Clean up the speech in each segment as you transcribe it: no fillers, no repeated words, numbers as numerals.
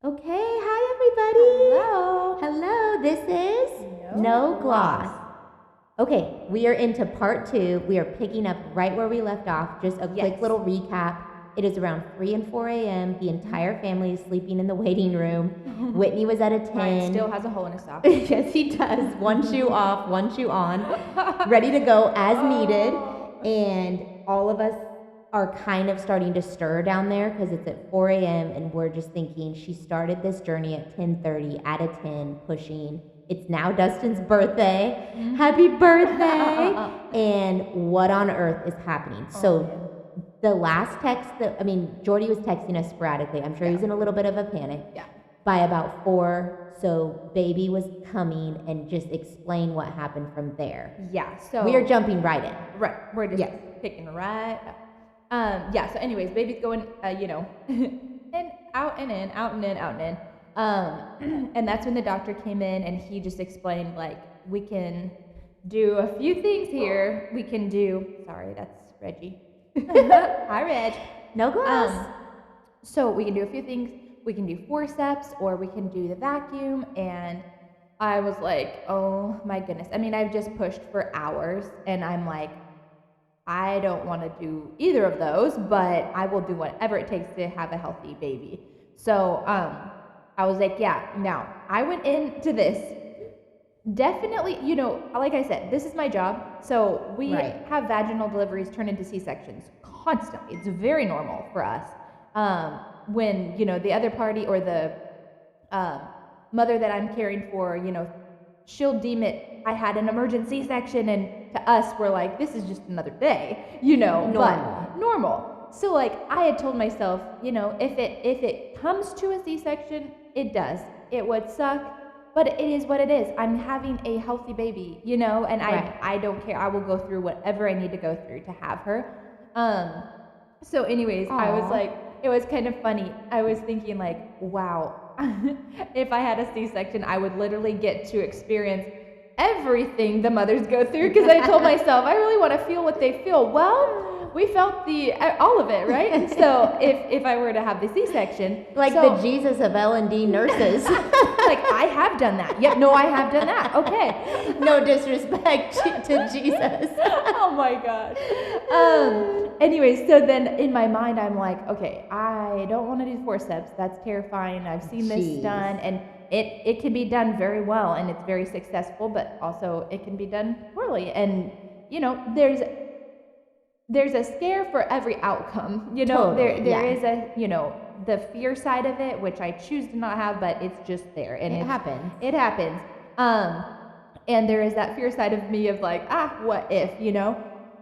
Okay, hi everybody. Hello. Hello, this is No Gloss. Okay, we are into part two. We are picking up right where we left off. Just a quick Yes. little recap. It is around 3 and 4 a.m. The entire family is sleeping in the waiting room. Whitney was at a 10. Ryan still has a hole in his sock. Yes, he does. One shoe off, one shoe on. Ready to go as needed. And all of us are kind of starting to stir down there because it's at 4 a.m. and we're just thinking she started this journey at 10:30 at a 10 pushing. It's now Dustin's birthday. Happy birthday! And what on earth is happening? The last text Jordy was texting us sporadically. I'm sure he was in a little bit of a panic. Yeah. By about 4, so baby was coming, and just explain what happened from there. Yeah. So We are jumping right in. Right. We're just picking right up. Yeah. So, anyways, baby's going, and out and in, out and in, out and in. And that's when the doctor came in, and he just explained like we can do a few things here. We can do. Sorry, that's Reggie. Hi, Reg. No gloss. So we can do a few things. We can do forceps, or we can do the vacuum. And I was like, oh my goodness. I mean, I've just pushed for hours, and I'm like, I don't want to do either of those, but I will do whatever it takes to have a healthy baby. So I was like, yeah. Now, I went into this definitely, like I said, this is my job. So we have vaginal deliveries turn into C-sections constantly. It's very normal for us. When, the other party or the mother that I'm caring for, she'll deem it, I had an emergency section, and to us, we're like, this is just another day, but normal. So like I had told myself, if it comes to a C-section, it does. It would suck, but it is what it is. I'm having a healthy baby, and I don't care. I will go through whatever I need to go through to have her. So anyways, Aww. I was like, it was kind of funny. I was thinking like, wow, if I had a C-section, I would literally get to experience everything the mothers go through, because I told myself, I really want to feel what they feel. Well, we felt all of it, right? And so if I were to have the C-section, like the Jesus of L&D nurses. like I have done that. Yep, no, I have done that. Okay. No disrespect to Jesus. Oh my gosh. Anyways, so then in my mind, I'm like, okay, I don't want to do forceps. That's terrifying. I've seen this done, and it can be done very well, and it's very successful, but also it can be done poorly. And, there's a scare for every outcome. Totally, there is a, the fear side of it, which I choose to not have, but it's just there. And it happens. It happens. And there is that fear side of me of like, what if,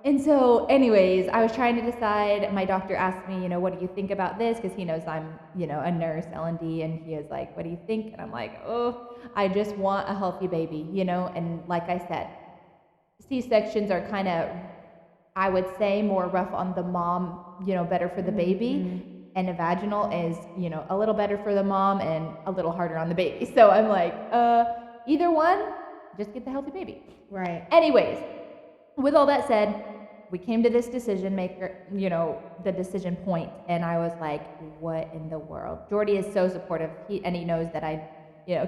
And so anyways, I was trying to decide. My doctor asked me, what do you think about this? Because he knows I'm, a nurse, L&D, and he is like, what do you think? And I'm like, oh, I just want a healthy baby, And like I said, C-sections are kind of, I would say, more rough on the mom, better for the baby. Mm-hmm. And a vaginal is, a little better for the mom and a little harder on the baby. So I'm like, either one, just get the healthy baby. Right. Anyways, with all that said, we came to this decision maker, the decision point, and I was like, what in the world? Jordy is so supportive, he knows that I,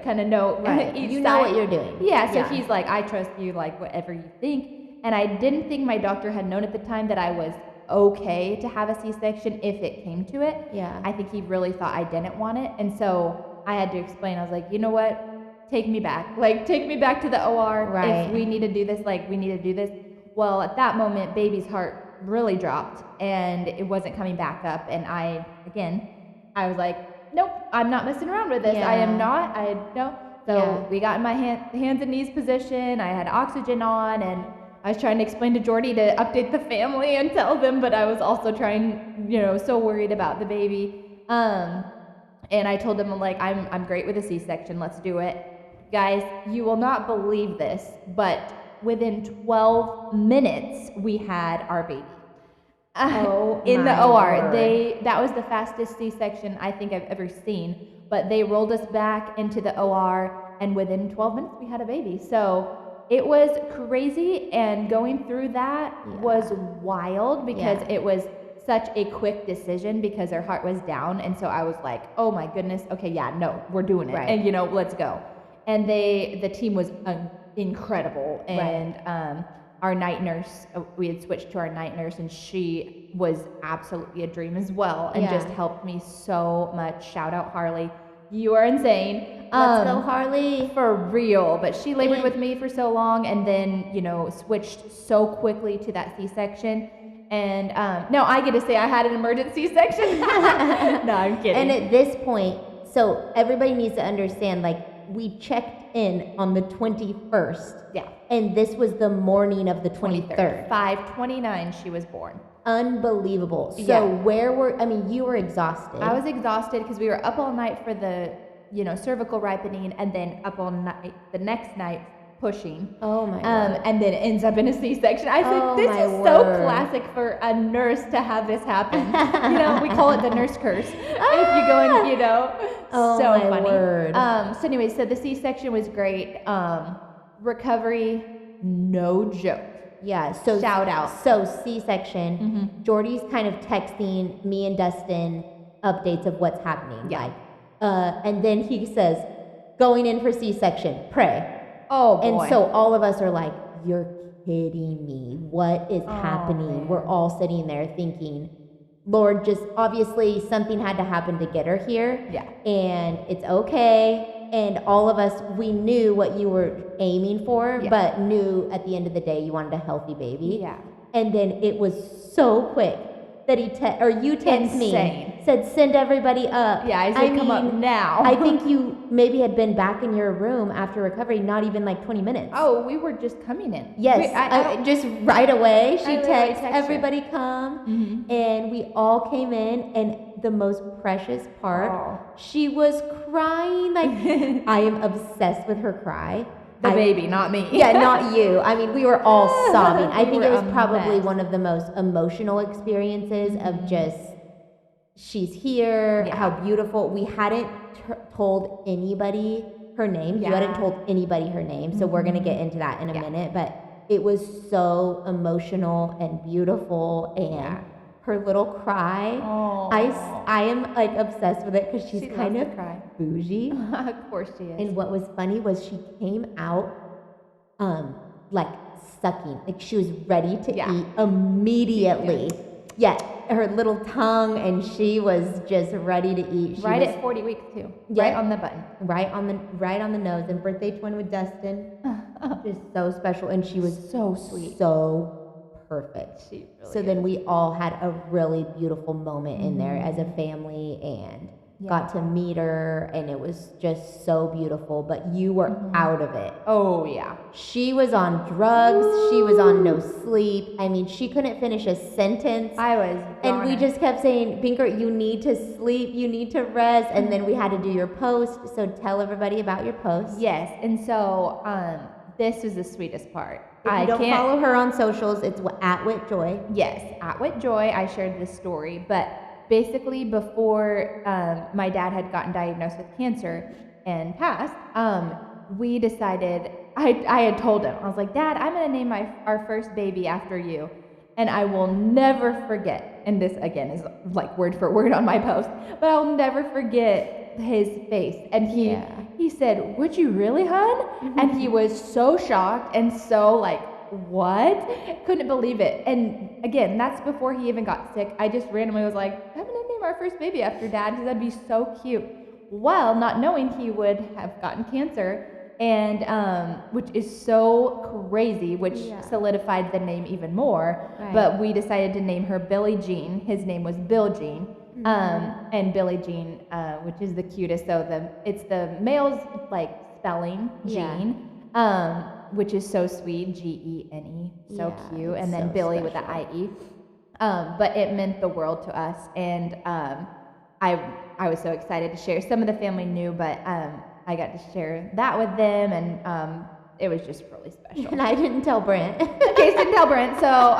kind of know each side. Know what you're doing. Yeah, so he's like, I trust you, like, whatever you think. And I didn't think my doctor had known at the time that I was okay to have a C-section if it came to it. Yeah. I think he really thought I didn't want it. And so I had to explain. I was like, you know what? Take me back. Like, take me back to the OR. Right. If we need to do this, we need to do this. Well, at that moment, baby's heart really dropped, and it wasn't coming back up. And I was like, nope, I'm not messing around with this. Yeah. I am not. No. So we got in my hands and knees position. I had oxygen on, and I was trying to explain to Jordy to update the family and tell them, but I was also trying, so worried about the baby. And I told them, I'm great with a C-section. Let's do it. Guys, you will not believe this, but within 12 minutes, we had our baby. In the OR. That was the fastest C-section I think I've ever seen, but they rolled us back into the OR, and within 12 minutes, we had a baby. So it was crazy, and going through that was wild, because it was such a quick decision because her heart was down. And so I was like, oh my goodness, okay, yeah, no, we're doing it. Right. And, you know, let's go. And the team was incredible. And our night nurse, we had switched to our night nurse, and she was absolutely a dream as well, and just helped me so much. Shout out Harley. You are insane. Let's go, Harley. For real. But she labored with me for so long, and then, you know, switched so quickly to that C-section. And no, I get to say I had an emergency C-section. No, I'm kidding. And at this point, so everybody needs to understand, like, we checked in on the 21st. Yeah. And this was the morning of the 23rd. 5/29 she was born. Unbelievable. So I mean, you were exhausted. I was exhausted because we were up all night for the, you know, cervical ripening, and then up all night the next night pushing. Oh my word. And then it ends up in a C-section. I said, this is so classic for a nurse to have this happen. You know, we call it the nurse curse. If you go and, you know, oh so my funny. Word. So anyway, so the C-section was great. Recovery, no joke. Yeah, so shout out. So C-section, Jordy's kind of texting me and Dustin updates of what's happening. Yeah. Like, and then he says, going in for C-section, pray. Oh boy. And so all of us are like, you're kidding me. What is happening? Man. We're all sitting there thinking, Lord, just obviously something had to happen to get her here. Yeah. And it's okay. And all of us, we knew what you were aiming for, but knew at the end of the day you wanted a healthy baby. Yeah. And then it was so quick that you texted me, said send everybody up. Yeah, I said come up now. I think you maybe had been back in your room after recovery, not even like 20 minutes. Oh, we were just coming in. Yes, just right away. She texted text everybody come, and we all came in, and the most precious part, she was crying. Like, I am obsessed with her cry. The baby, not me. Yeah, not you. I mean, we were all sobbing. I think were it was a probably mess. one of the most emotional experiences of just, she's here, how beautiful. We hadn't told anybody her name. You hadn't told anybody her name. So we're going to get into that in a minute. But it was so emotional and beautiful, and her little cry. I am like obsessed with it because she's kind of bougie. Of course she is. And what was funny was she came out like sucking, like she was ready to eat immediately. Yeah, her little tongue, and she was just ready to eat. She right was, at 40 weeks too. Yeah. Right on the button. Right on the nose. And birthday twin with Dustin, just so special, and she was so sweet, so perfect. She really so then we all had a really beautiful moment in there as a family, and got to meet her, and it was just so beautiful. But you were out of it. Oh yeah. She was on drugs. She was on no sleep. I mean, she couldn't finish a sentence. I was and we just kept saying, Binker, you need to sleep, you need to rest. And then we had to do your post. So tell everybody about your post. Yes. And so this is the sweetest part. If you don't follow her on socials, it's at @WhitJoy. Yes, at @WhitJoy. I shared this story, but basically before my dad had gotten diagnosed with cancer and passed, we decided, I had told him, I was like, Dad, I'm going to name our first baby after you. And I will never forget, and this again is like word for word on my post, but I'll never forget his face. And he said, would you really, hon? And he was so shocked and so like, what? Couldn't believe it. And again, that's before he even got sick. I just randomly was like, I'm gonna name our first baby after Dad because that'd be so cute. Well, not knowing he would have gotten cancer, and which is so crazy, which solidified the name even more. Right. But we decided to name her Billie Gene. His name was Billie Gene. And Billie Gene, which is the cutest. So it's the male's like spelling, Gene. Which is so sweet, Gene, so cute, and then so Billy special. with the IE. But it meant the world to us, and I was so excited to share. Some of the family knew, but I got to share that with them, and it was just really special. And I didn't tell Brent. Case didn't tell Brent, so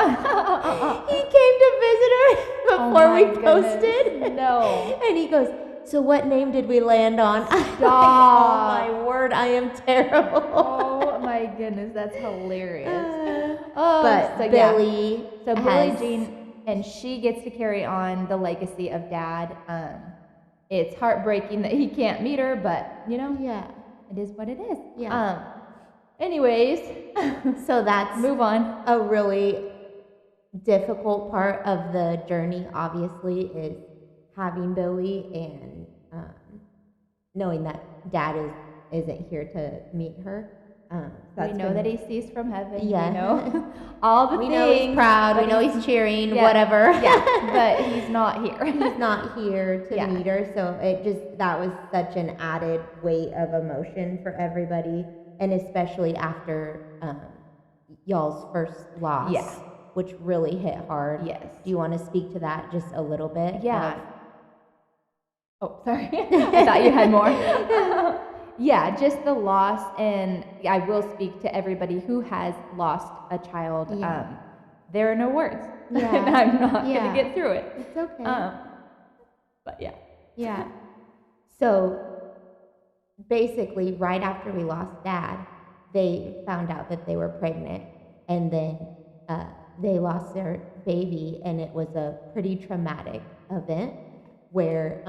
he came to visit her before we posted. Goodness. No. And he goes, so what name did we land on? Stop. Oh my word, I am terrible. Oh my goodness, that's hilarious. But so Billie, Billie Jean, and she gets to carry on the legacy of Dad. It's heartbreaking that he can't meet her, but Yeah. it is what it is. Yeah. Anyways, So that's move on. a really difficult part of the journey, obviously, is having Billy and knowing that Dad isn't here to meet her. We know that he sees from heaven. Yeah. We know all the we things. know he's proud. We but know he's cheering. yeah, Whatever. Yeah, but he's not here. He's not here to Yeah. meet her, so that was such an added weight of emotion for everybody, and especially after y'all's first loss, Yeah. which really hit hard. Yes. Do you want to speak to that just a little bit? Yeah. Oh, sorry. I thought you had more. Yeah, just the loss, and I will speak to everybody who has lost a child. Yeah. There are no words. Yeah. And I'm not Yeah. going to get through it. It's okay. But yeah. Yeah. So basically, right after we lost Dad, they found out that they were pregnant, and then they lost their baby, and it was a pretty traumatic event where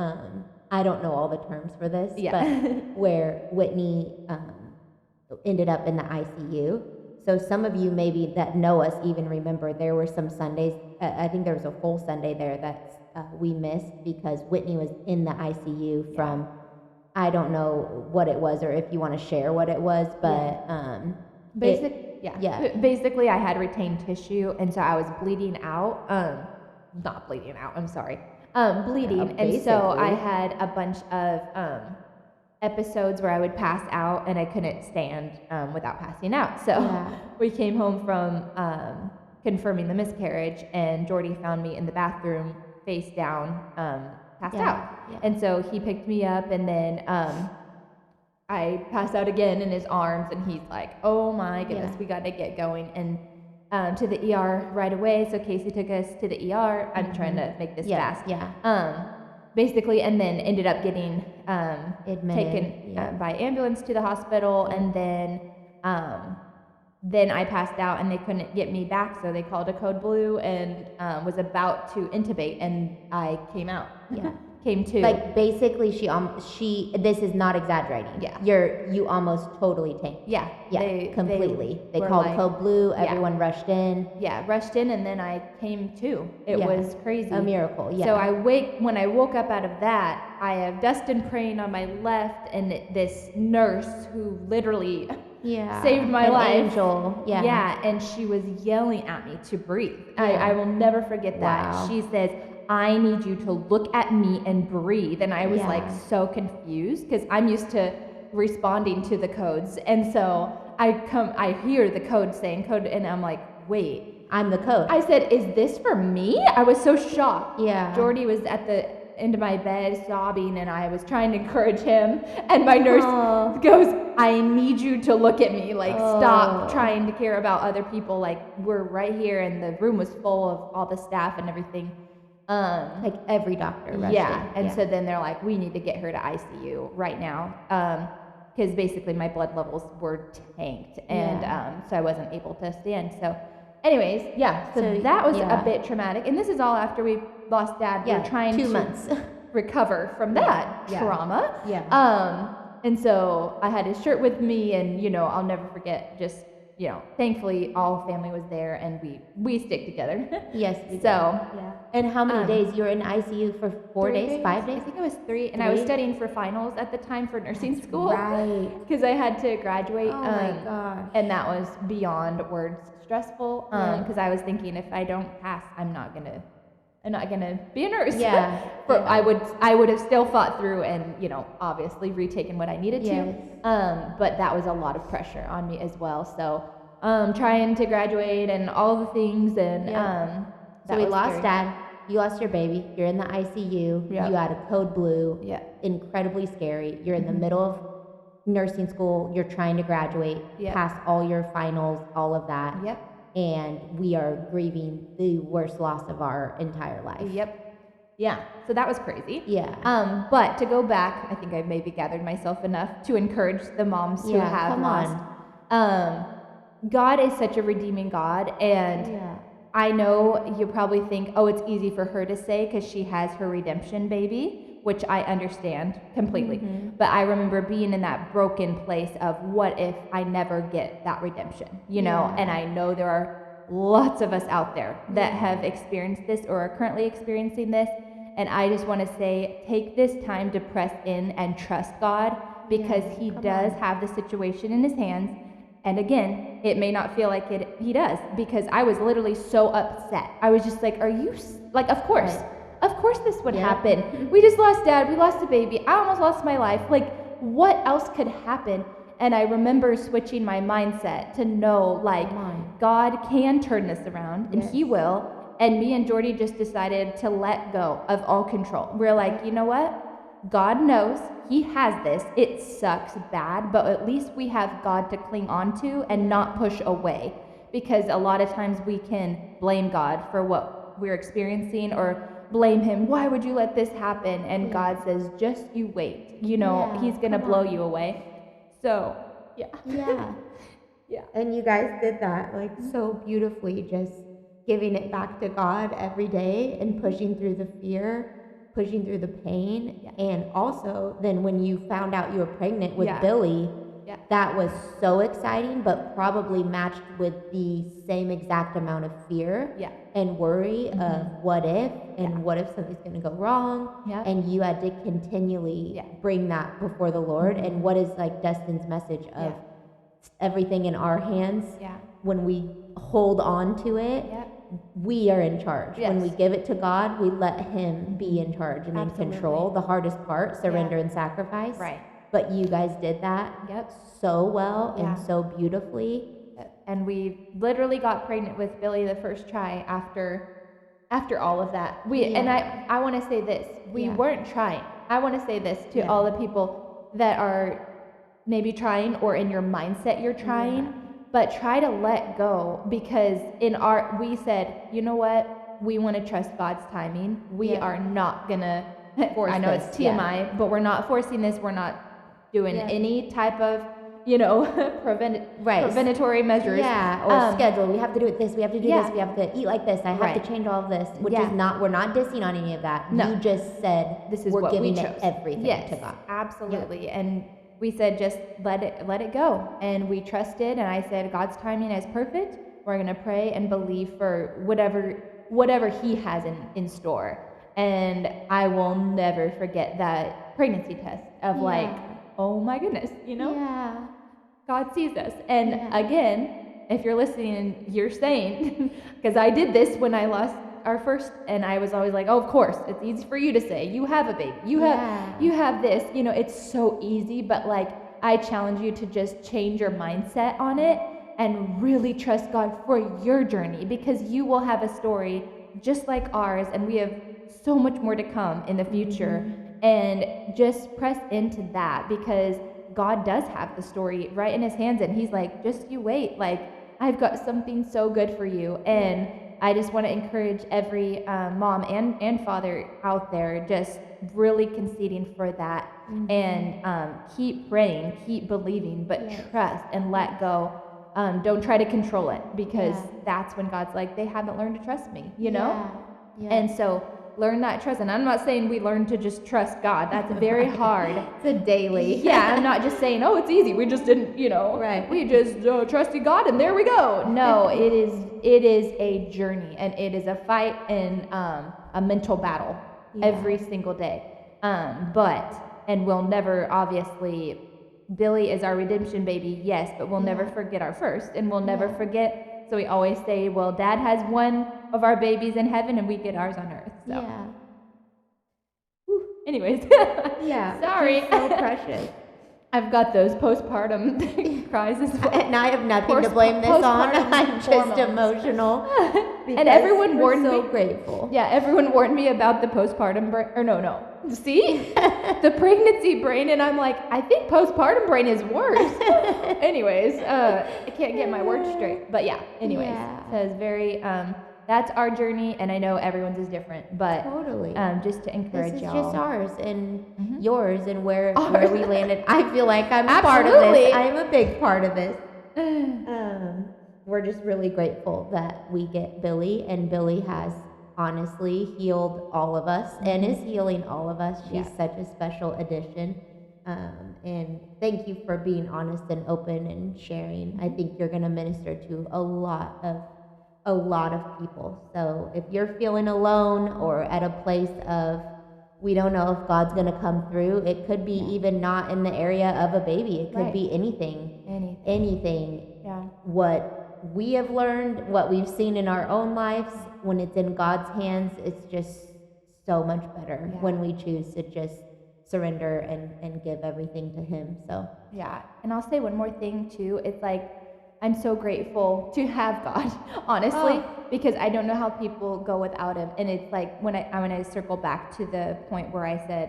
I don't know all the terms for this, Yeah. but where Whitney ended up in the ICU. So some of you maybe that know us even remember there were some Sundays, I think there was a full Sunday there that we missed because Whitney was in the ICU from, I don't know what it was or if you want to share what it was, but Basically, I had retained tissue, and so I was bleeding out. Not bleeding out. I'm sorry. Bleeding, and so I had a bunch of episodes where I would pass out, and I couldn't stand without passing out. So we came home from confirming the miscarriage, and Jordy found me in the bathroom, face down, passed out. Yeah. And so he picked me up, and then I passed out again in his arms, and he's like, "Oh my goodness, we got to get going." And to the ER right away. So Casey took us to the ER. I'm trying to make this fast. Yeah. Basically, and then ended up getting Admitted, taken by ambulance to the hospital, and then I passed out, and they couldn't get me back, so they called a code blue and was about to intubate, and I came out. Yeah. Came to. Like basically she this is not exaggerating. Yeah. You almost totally tanked. Yeah. Completely. They were called like, code blue, everyone rushed in. Yeah, rushed in, and then I came to. It was crazy. A miracle, yeah. So when I woke up out of that, I have Dustin praying on my left, and this nurse who literally saved my life. Angel. Yeah. Yeah, and she was yelling at me to breathe. I will never forget that. Wow. She says, "I need you to look at me and breathe." And I was like so confused because I'm used to responding to the codes. And so I hear the code saying code, and I'm like, wait. I'm the code. I said, "Is this for me?" I was so shocked. Yeah. Jordy was at the end of my bed sobbing, and I was trying to encourage him. And my nurse goes, "I need you to look at me. Like, stop trying to care about other people. Like, we're right here." And the room was full of all the staff and everything. Like every doctor rushed in. And so then they're like, "We need to get her to ICU right now," because basically my blood levels were tanked, and so I wasn't able to stand. So anyways, so that was a bit traumatic, and this is all after we lost Dad. We're trying 2 to months recover from that trauma. And so I had his shirt with me, and I'll never forget, just thankfully all family was there, and we stick together. Yes. So And how many days? You were in ICU for 4 days, 5 days? I think it was 3, and I was studying for finals at the time for nursing school. Right. Because I had to graduate. Oh my gosh. And that was beyond words stressful. Because I was thinking, if I don't pass, I'm not gonna be a nurse. Yeah. But I would have still fought through and obviously retaken what I needed to. But that was a lot of pressure on me as well. So trying to graduate and all the things, and so we lost scary. Dad. You lost your baby. You're in the ICU. Yep. You had a code blue. Yeah. Incredibly scary. You're in the middle of nursing school. You're trying to graduate, pass all your finals, all of that. Yep. And we are grieving the worst loss of our entire life. Yep. Yeah. So that was crazy. Yeah. But to go back, I think I've maybe gathered myself enough to encourage the moms who have lost. God is such a redeeming God, and I know you probably think, oh, it's easy for her to say because she has her redemption baby, which I understand completely. But I remember being in that broken place of what if I never get that redemption, you know? And I know there are lots of us out there that have experienced this or are currently experiencing this. And I just want to say, take this time to press in and trust God because He does have the situation in His hands. And again, it may not feel like He does, because I was literally so upset. I was just like, are you, like, of course this would happen. We just lost Dad, we lost a baby, I almost lost my life. Like, what else could happen? And I remember switching my mindset to know, like, God can turn this around, and He will. And me and Jordy just decided to let go of all control. We're like, you know what? God knows He has this. It sucks bad, but at least we have God to cling on to and not push away. Because a lot of times we can blame God for what we're experiencing or blame Him. Why would you let this happen? And God says, just you wait. You know, He's going to blow you away. So, yeah. Yeah. And you guys did that like so beautifully, just giving it back to God every day and pushing through the fear, pushing through the pain. And also then when you found out you were pregnant with Billie, that was so exciting, but probably matched with the same exact amount of fear and worry of what if, and what if something's going to go wrong. And you had to continually bring that before the Lord. And what is like Dustin's message of everything in our hands, when we hold on to it, we are in charge. When we give it to God, we let Him be in charge and in control. The hardest part, surrender and sacrifice. But you guys did that so well and so beautifully. And we literally got pregnant with Billie the first try after all of that. And I want to say this. We weren't trying. I want to say this to all the people that are maybe trying or in your mindset you're trying, but try to let go, because we said, you know what? We want to trust God's timing. We are not going to force I know this. It's TMI, but we're not forcing this. We're not doing any type of, you know, preventatory measures. Or schedule. We have to do it this. We have to do this. We have to eat like this. I have to change all of this, which is not, we're not dissing on any of that. No. You just said this is we're what giving we chose. it everything to God. Absolutely. And we said, just let it go. And we trusted. And I said, God's timing is perfect. We're going to pray and believe for whatever He has in store. And I will never forget that pregnancy test of like, oh my goodness, you know? God sees us. And again, if you're listening and you're saying, because I did this when I lost our first, and I was always like, oh, of course, it's easy for you to say. You have a baby. You have this. You know, it's so easy, but like, I challenge you to just change your mindset on it and really trust God for your journey, because you will have a story just like ours, and we have so much more to come in the future. And just press into that, because God does have the story right in His hands, and He's like, just you wait. Like, I've got something so good for you. And I just want to encourage every mom and father out there, just really conceding for that. And keep praying, keep believing, but trust and let go. Don't try to control it, because that's when God's like, they haven't learned to trust me, you know? And so learn that trust. And I'm not saying we learn to just trust God. That's very hard. It's a daily. I'm not just saying, oh, it's easy. We just didn't, you know, we just trusted God and there we go. No, it is a journey, and it is a fight and a mental battle every single day. And we'll never, obviously, Billie is our redemption baby, yes, but we'll never forget our first, and we'll never forget. So we always say, well, Dad has one of our babies in heaven and we get ours on earth. So. Anyways. Sorry. So precious. I've got those postpartum cries as well. And I have nothing to blame this on. I'm just emotional. And everyone warned me. So grateful. Yeah, everyone warned me about the postpartum brain. Or no. See? The pregnancy brain. And I'm like, I think postpartum brain is worse. Anyways, I can't get my words straight. But anyways. So it's very, that's our journey. And I know everyone's is different. But totally. Just to encourage y'all. This is just ours and yours and where we landed. I feel like I'm a part of this. I'm a big part of this. we're just really grateful that we get Billie, and Billie has honestly healed all of us and is healing all of us. She's Yeah. such a special addition. And thank you for being honest and open and sharing. I think you're going to minister to a lot of people. So if you're feeling alone or at a place of we don't know if God's going to come through, it could be even not in the area of a baby. It could be anything. Anything. Yeah. What we have learned, what we've seen in our own lives, when it's in God's hands, it's just so much better when we choose to just surrender and give everything to Him. So Yeah, and I'll say one more thing too. It's like I'm so grateful to have God, honestly, because I don't know how people go without Him. And it's like when I circle back to the point where I said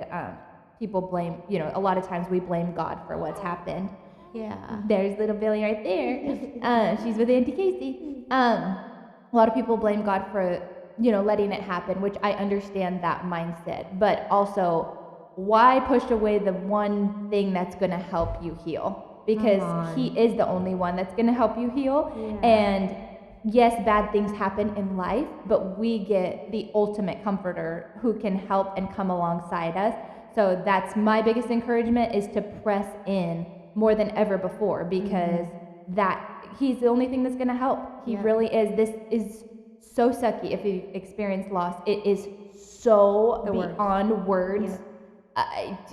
people blame, a lot of times we blame God for what's happened. yeah, There's little Billie right there. She's with Auntie Casey. A lot of people blame God for letting it happen, which I understand that mindset, but also why push away the one thing that's going to help you heal? Because He is the only one that's going to help you heal. Yeah. And yes, bad things happen in life, but we get the ultimate comforter who can help and come alongside us. So that's my biggest encouragement, is to press in more than ever before, because that He's the only thing that's going to help. He really is. This is so sucky if you experience loss. It is so beyond words. Yeah.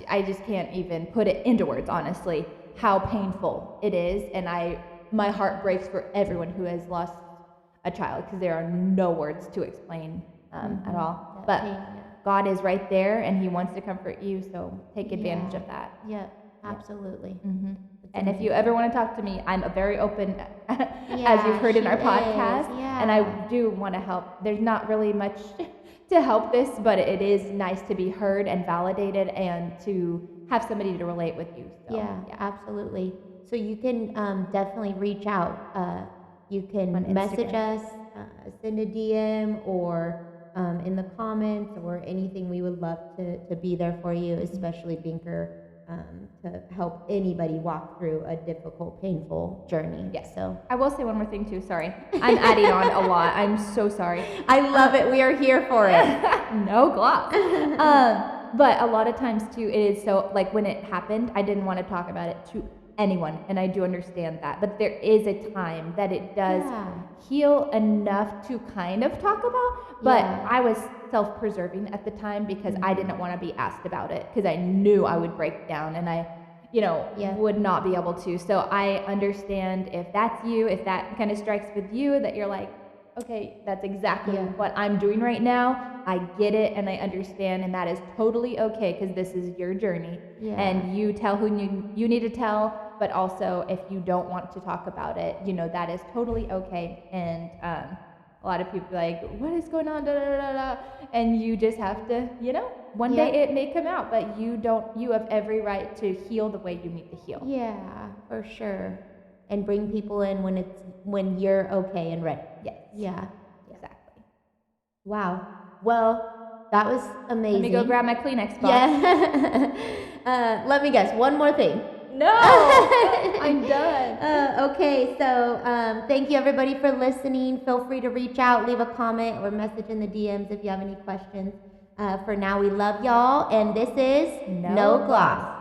I just can't even put it into words, honestly, how painful it is. And my heart breaks for everyone who has lost a child, because there are no words to explain at all. But God is right there, and He wants to comfort you, so take advantage of that. Yeah, absolutely. And if you ever want to talk to me, I'm very open, as you've heard in our podcast, and I do want to help. There's not really much to help this, but it is nice to be heard and validated, and to have somebody to relate with you. So, yeah, absolutely. So you can definitely reach out. You can message us, send a DM, or in the comments, or anything. We would love to be there for you, especially Binker, to help anybody walk through a difficult, painful journey. Yes. So I will say one more thing too. Sorry, I'm adding on a lot. I'm so sorry. I love it. We are here for it. No gloss. But a lot of times too, it is so, like when it happened, I didn't want to talk about it to anyone, and I do understand that. But there is a time that it does heal enough to kind of talk about. But I was self-preserving at the time, because I didn't want to be asked about it, because I knew I would break down, and I would not be able to. So I understand if that's you, if that kind of strikes with you, that you're like, okay, that's exactly what I'm doing right now. I get it, and I understand, and that is totally okay, because this is your journey. And you tell who you need to tell, but also if you don't want to talk about it, that is totally okay. And a lot of people are like, what is going on, da, da, da, da. And you just have to, one day it may come out, but you have every right to heal the way you need to heal. Yeah, for sure. And bring people in when you're okay and ready. Yes. Yeah. Exactly. Wow. Well, that was amazing. Let me go grab my Kleenex box. Yeah. Let me guess. One more thing. No, I'm done. Okay, so thank you everybody for listening. Feel free to reach out, leave a comment, or message in the DMs if you have any questions. For now, we love y'all, and this is No Gloss.